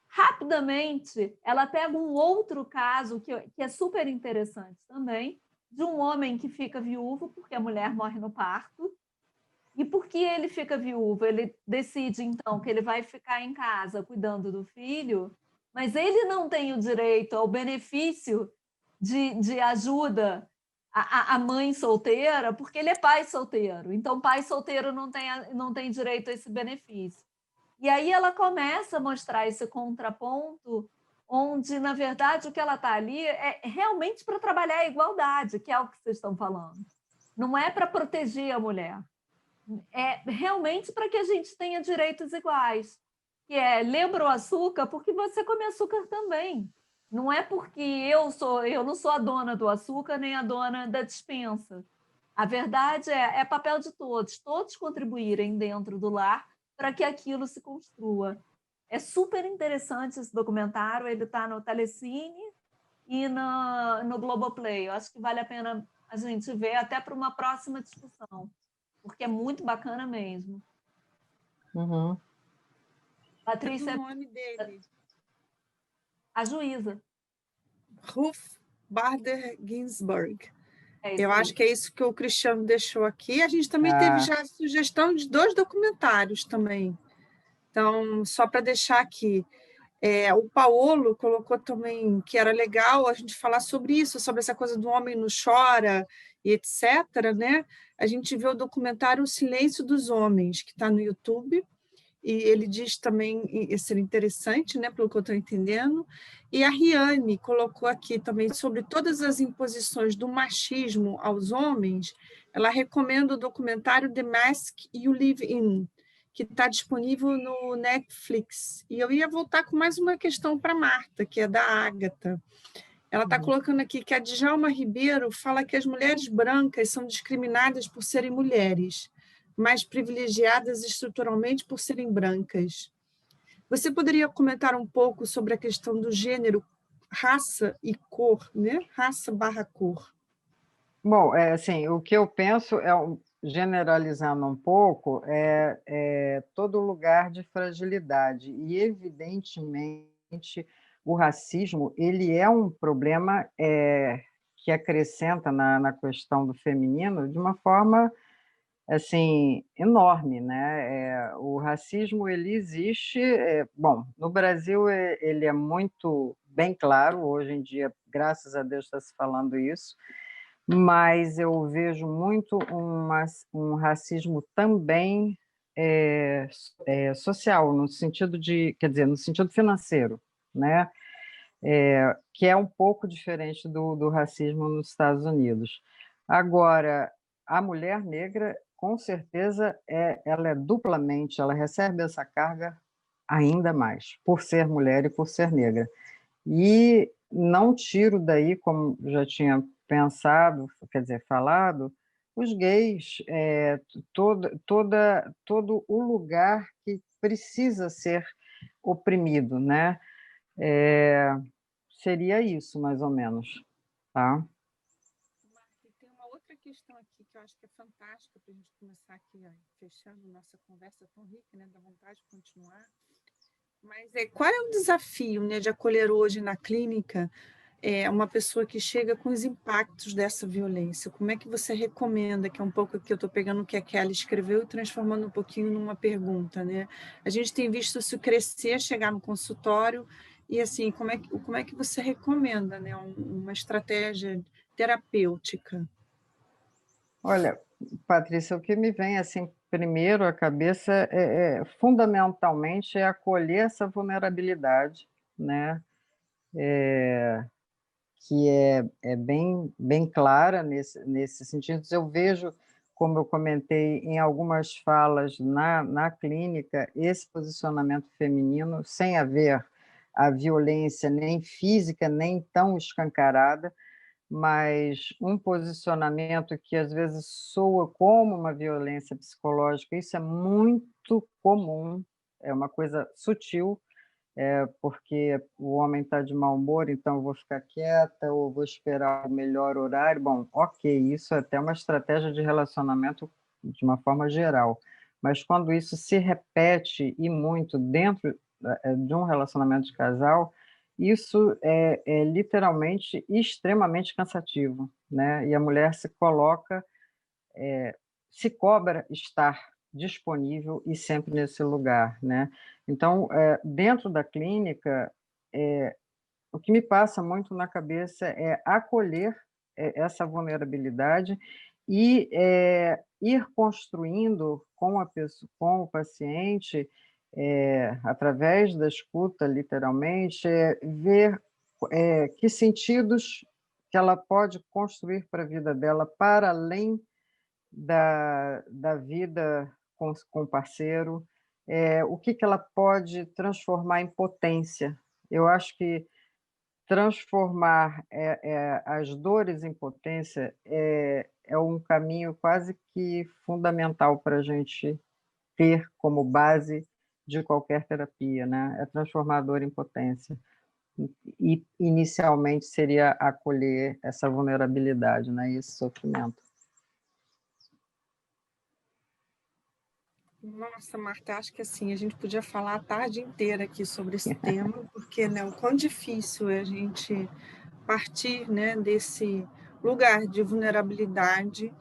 Rapidamente, ela pega um outro caso que é super interessante também, de um homem que fica viúvo porque a mulher morre no parto. E por que ele fica viúvo? Ele decide, então, que ele vai ficar em casa cuidando do filho, mas ele não tem o direito ao benefício de ajuda à mãe solteira, porque ele é pai solteiro. Então, pai solteiro não tem direito a esse benefício. E aí ela começa a mostrar esse contraponto, onde, na verdade, o que ela está ali é realmente para trabalhar a igualdade, que é o que vocês estão falando. Não é para proteger a mulher. É realmente para que a gente tenha direitos iguais. Que lembra o açúcar porque você come açúcar também. Não é porque eu não sou a dona do açúcar nem a dona da despensa. A verdade é papel de todos contribuírem dentro do lar para que aquilo se construa. É super interessante esse documentário, ele está no Telecine e no Globoplay. Eu acho que vale a pena a gente ver até para uma próxima discussão, porque é muito bacana mesmo. Uhum. Patrícia, o nome dele? a juíza. Ruth Bader Ginsburg. Eu acho que é isso que o Cristiano deixou aqui. A gente também teve já sugestão de 2 documentários também. Então, só para deixar aqui, o Paolo colocou também que era legal a gente falar sobre isso, sobre essa coisa do homem não chora e etc., né? A gente vê o documentário O Silêncio dos Homens, que está no YouTube, e ele diz também ser interessante, né, pelo que eu estou entendendo. E a Riane colocou aqui também sobre todas as imposições do machismo aos homens. Ela recomenda o documentário The Mask You Live In, que está disponível no Netflix. E eu ia voltar com mais uma questão para a Marta, que é da Ágata. Ela está colocando aqui que a Djalma Ribeiro fala que as mulheres brancas são discriminadas por serem mulheres, mais privilegiadas estruturalmente por serem brancas. Você poderia comentar um pouco sobre a questão do gênero, raça e cor, né? Raça/cor. Bom, assim, o que eu penso generalizando um pouco, todo lugar de fragilidade. E, evidentemente, o racismo ele é um problema que acrescenta na questão do feminino de uma forma assim enorme, né? O racismo ele existe, bom, no Brasil ele é muito bem claro hoje em dia, graças a Deus está se falando isso, mas eu vejo muito um racismo também social, no sentido quer dizer, no sentido financeiro, né? Que é um pouco diferente do racismo nos Estados Unidos. Agora, a mulher negra, com certeza, ela ela recebe essa carga ainda mais, por ser mulher e por ser negra. E não tiro daí, como já tinha pensado, quer dizer, falado, os gays, todo o lugar que precisa ser oprimido, né? Seria isso, mais ou menos, tá? Tem uma outra questão aqui que eu acho que é fantástica para a gente começar aqui, fechando nossa conversa tão rica, né? Dá vontade de continuar. Mas qual é o desafio, né, de acolher hoje na clínica uma pessoa que chega com os impactos dessa violência? Como é que você recomenda, que é um pouco que eu estou pegando o que a Kelly escreveu e transformando um pouquinho numa pergunta, né? A gente tem visto isso crescer, chegar no consultório, e assim, como é que você recomenda, né, uma estratégia terapêutica? Olha, Patrícia, o que me vem assim primeiro à cabeça fundamentalmente acolher essa vulnerabilidade, né? que é bem clara nesse sentido. Eu vejo, como eu comentei em algumas falas na clínica, esse posicionamento feminino, sem haver a violência nem física, nem tão escancarada, mas um posicionamento que às vezes soa como uma violência psicológica, isso é muito comum, é uma coisa sutil, porque o homem está de mau humor, então eu vou ficar quieta ou vou esperar o melhor horário. Bom, ok, isso é até uma estratégia de relacionamento de uma forma geral, mas quando isso se repete e muito dentro de um relacionamento de casal, isso é literalmente extremamente cansativo, né? E a mulher se coloca, se cobra estar disponível e sempre nesse lugar, né? Então, dentro da clínica, o que me passa muito na cabeça é acolher essa vulnerabilidade e ir construindo com a pessoa, com o paciente, através da escuta, literalmente, ver que sentidos que ela pode construir para a vida dela, para além da vida com o parceiro, o que ela pode transformar em potência. Eu acho que transformar as dores em potência é um caminho quase que fundamental para a gente ter como base de qualquer terapia, né? É transformar a dor em potência. E inicialmente seria acolher essa vulnerabilidade, né? E esse sofrimento. Nossa, Marta, acho que assim, a gente podia falar a tarde inteira aqui sobre esse tema, porque, né, o quão difícil é a gente partir, né, desse lugar de vulnerabilidade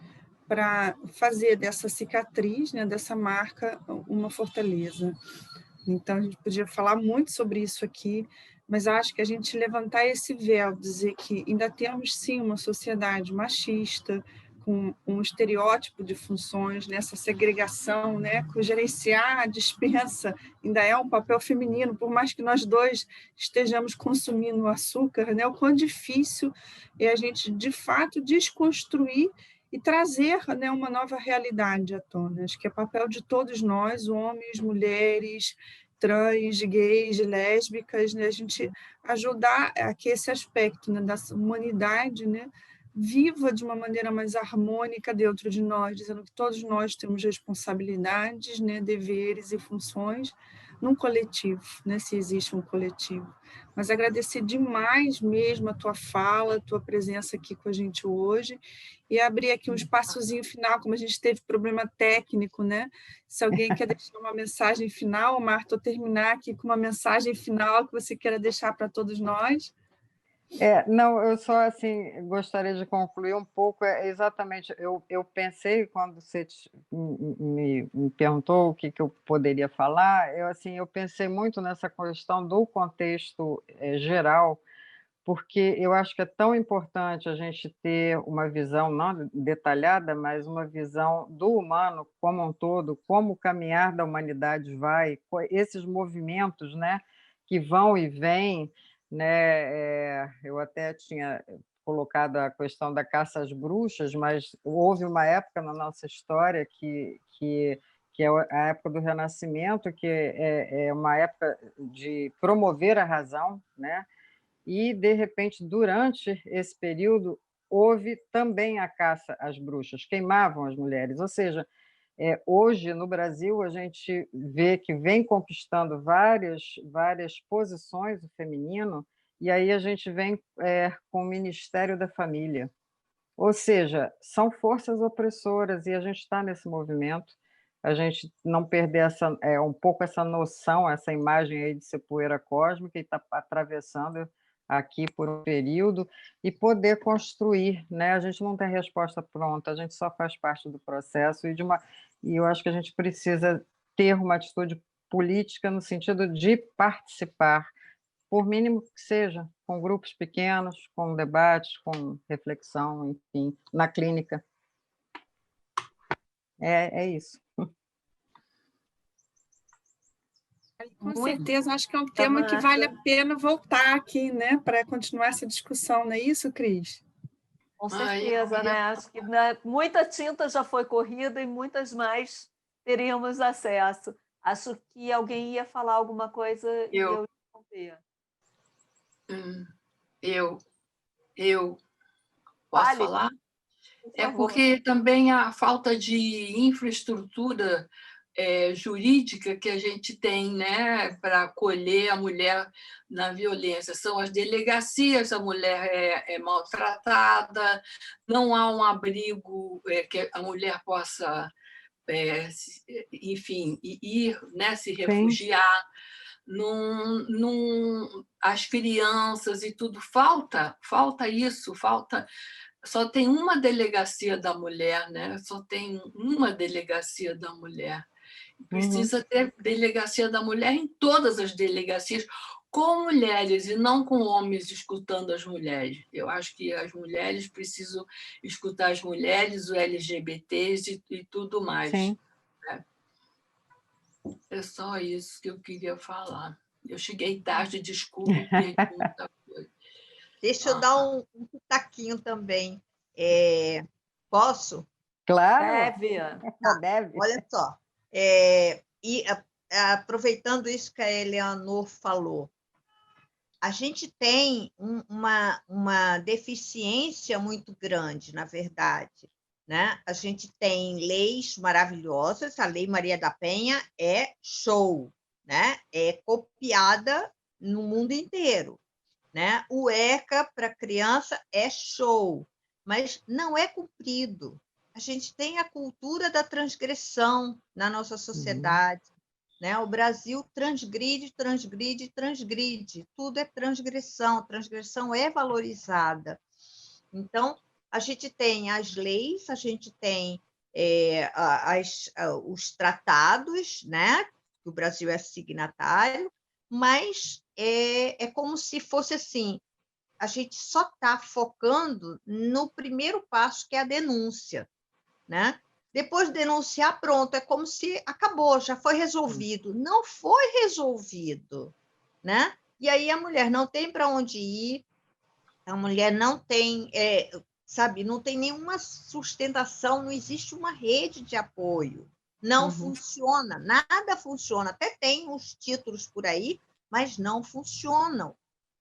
para fazer dessa cicatriz, né, dessa marca, uma fortaleza. Então, a gente podia falar muito sobre isso aqui, mas acho que a gente levantar esse véu, dizer que ainda temos, sim, uma sociedade machista, com um estereótipo de funções, nessa segregação, né, que o gerenciar a despensa ainda é um papel feminino, por mais que nós dois estejamos consumindo açúcar, né, o quão difícil é a gente, de fato, desconstruir e trazer, né, uma nova realidade à tona. Acho que é papel de todos nós, homens, mulheres, trans, gays, lésbicas, né, a gente ajudar a que esse aspecto, né, da humanidade, né, viva de uma maneira mais harmônica dentro de nós, dizendo que todos nós temos responsabilidades, né, deveres e funções num coletivo, né, se existe um coletivo. Mas agradecer demais mesmo a tua fala, a tua presença aqui com a gente hoje, e abrir aqui um espaçozinho final, como a gente teve problema técnico, né? Se alguém quer deixar uma mensagem final, Marta, ou terminar aqui com uma mensagem final que você queira deixar para todos nós. Não, eu só assim gostaria de concluir um pouco, exatamente, eu pensei quando você me perguntou o que eu poderia falar, eu pensei muito nessa questão do contexto geral, porque eu acho que é tão importante a gente ter uma visão não detalhada, mas uma visão do humano como um todo, como o caminhar da humanidade vai, esses movimentos, né, que vão e vêm, né, eu até tinha colocado a questão da caça às bruxas, mas houve uma época na nossa história que é a época do Renascimento, que é uma época de promover a razão, né? E, de repente, durante esse período, houve também a caça às bruxas, queimavam as mulheres. Ou seja, hoje, no Brasil, a gente vê que vem conquistando várias posições o feminino, e aí a gente vem com o Ministério da Família. Ou seja, são forças opressoras, e a gente está nesse movimento, a gente não perder um pouco essa noção, essa imagem aí de ser poeira cósmica e está atravessando aqui por um período e poder construir, né? A gente não tem resposta pronta, a gente só faz parte do processo e eu acho que a gente precisa ter uma atitude política no sentido de participar, por mínimo que seja, com grupos pequenos, com debates, com reflexão, enfim, na clínica. É isso. Com certeza, acho que é um tema que vale a pena voltar aqui, né, para continuar essa discussão, não é isso, Cris? Com certeza, né? Acho que muita tinta já foi corrida e muitas mais teríamos acesso. Acho que alguém ia falar alguma coisa e eu ia interromper. Eu posso falar? É porque também a falta de infraestrutura jurídica que a gente tem, né, para acolher a mulher na violência. São as delegacias, a mulher é maltratada, não há um abrigo que a mulher possa, enfim, ir, né, se refugiar. As crianças e tudo, falta isso, só tem uma delegacia da mulher, né? Só tem uma delegacia da mulher. Precisa ter delegacia da mulher em todas as delegacias, com mulheres e não com homens escutando as mulheres. Eu acho que as mulheres precisam escutar as mulheres, os LGBTs e tudo mais. Sim. É só isso que eu queria falar. Eu cheguei tarde, desculpe, perdi muita coisa. Deixa eu dar um pitaquinho também. Posso? Claro. Deve. Olha só. Aproveitando isso que a Eleanor falou, a gente tem uma deficiência muito grande, na verdade. Né? A gente tem leis maravilhosas, a Lei Maria da Penha é show, né? É copiada no mundo inteiro. Né? O ECA para criança é show, mas não é cumprido. A gente tem a cultura da transgressão na nossa sociedade. Né? O Brasil transgride, tudo é transgressão, transgressão é valorizada. Então, a gente tem as leis, a gente tem os tratados, né? O Brasil é signatário, mas é como se fosse assim, a gente só está focando no primeiro passo, que é a denúncia. Né? Depois de denunciar, pronto, é como se acabou, já foi resolvido. Não foi resolvido. Né? E aí a mulher não tem para onde ir, a mulher não tem, não tem nenhuma sustentação, não existe uma rede de apoio. Não funciona, nada funciona. Até tem uns títulos por aí, mas não funcionam.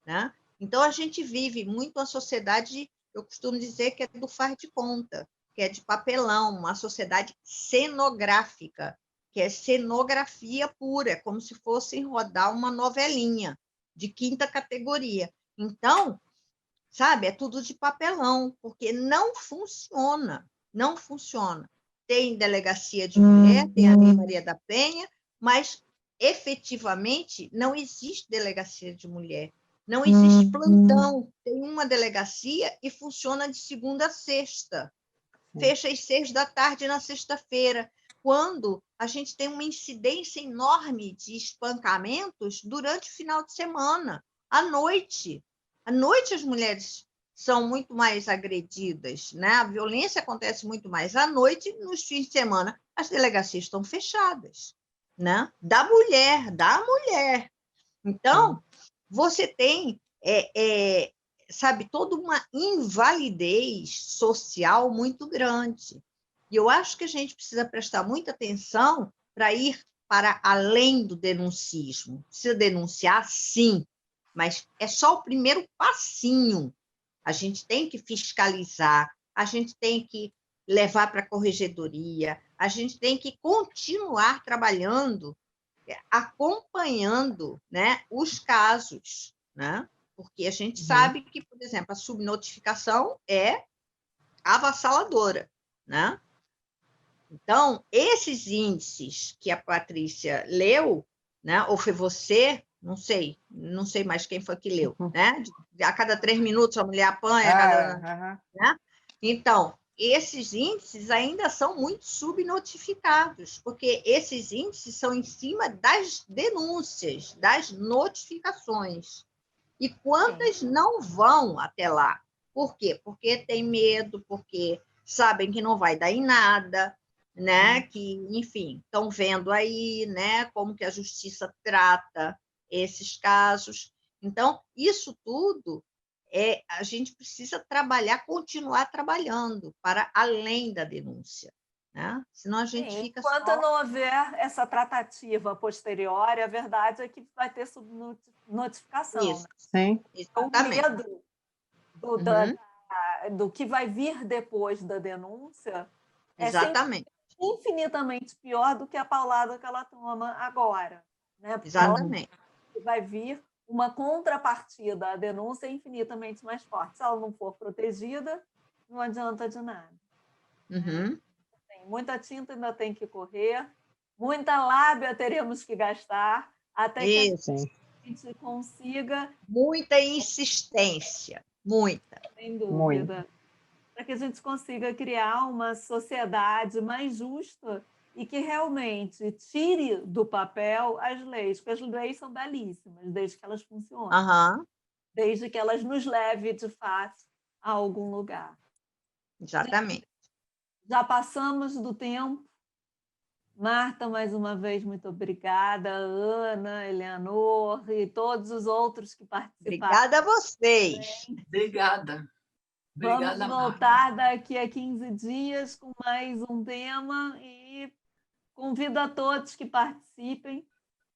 Né? Então, a gente vive muito uma sociedade, eu costumo dizer que é do faz de conta, que é de papelão, uma sociedade cenográfica, que é cenografia pura, é como se fosse rodar uma novelinha de quinta categoria. Então, sabe, é tudo de papelão, porque não funciona, não funciona. Tem delegacia de mulher, tem a Lei Maria da Penha, mas efetivamente não existe delegacia de mulher, não existe plantão. Tem uma delegacia e funciona de segunda a sexta, fecha às 6 da tarde na sexta-feira, quando a gente tem uma incidência enorme de espancamentos durante o final de semana, à noite. À noite as mulheres são muito mais agredidas, né? A violência acontece muito mais à noite, nos fins de semana as delegacias estão fechadas, né? Da mulher. Então, você tem, sabe, toda uma invalidez social muito grande. E eu acho que a gente precisa prestar muita atenção para ir para além do denuncismo. Precisa denunciar, sim, mas é só o primeiro passinho. A gente tem que fiscalizar, a gente tem que levar para a corregedoria, a gente tem que continuar trabalhando, acompanhando, né, os casos, né? Porque a gente sabe que, por exemplo, a subnotificação é avassaladora, né? Então, esses índices que a Patrícia leu, né, ou foi você, não sei mais quem foi que leu, né? A cada 3 minutos a mulher apanha, né? Então, esses índices ainda são muito subnotificados, porque esses índices são em cima das denúncias, das notificações. E quantas não vão até lá? Por quê? Porque tem medo, porque sabem que não vai dar em nada, né, que, enfim, estão vendo aí, né, como que a justiça trata esses casos. Então, isso tudo a gente precisa trabalhar, continuar trabalhando para além da denúncia, né? Senão a gente Sim, fica enquanto só... não houver essa tratativa posterior, a verdade é que vai ter subnotificação, Isso, né? Sim, O exatamente. medo Uhum, do que vai vir depois da denúncia é sempre exatamente, infinitamente pior do que a paulada que ela toma agora, né? Porque ela exatamente. vai vir uma contrapartida à denúncia infinitamente mais forte. Se ela não for protegida, não adianta de nada. Uhum. Muita tinta ainda tem que correr, muita lábia teremos que gastar até que a Isso. sim, gente consiga, Muita insistência, muita. sem muito. dúvida, para que a gente consiga criar uma sociedade mais justa e que realmente tire do papel as leis, porque as leis são belíssimas, desde que elas funcionem, Aham, desde que elas nos levem, de fato, a algum lugar. exatamente. Já passamos do tempo. Marta, mais uma vez, muito obrigada. Ana, Eleanor e todos os outros que participaram. Obrigada a vocês. Obrigada. Vamos Obrigada, Marta. voltar daqui a 15 dias com mais um tema e convido a todos que participem,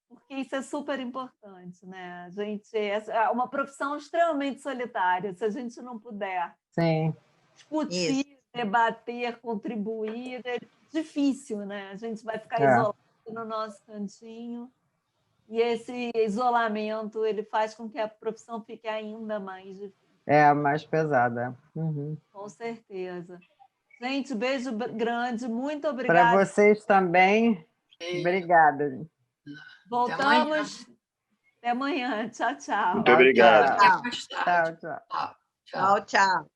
porque isso é super importante, né? A gente é uma profissão extremamente solitária. Se a gente não puder Sim, discutir, Isso. debater, contribuir, é difícil, né? A gente vai ficar é, isolado no nosso cantinho. E esse isolamento ele faz com que a profissão fique ainda mais difícil. é a mais pesada. Uhum. Com certeza. Gente, beijo grande, muito Para obrigada. vocês também, E obrigada. até amanhã. Voltamos. Até amanhã. Tchau, tchau. Muito Tchau, obrigado. tchau. Até mais tarde. Tchau, tchau. Tchau. Tchau, tchau.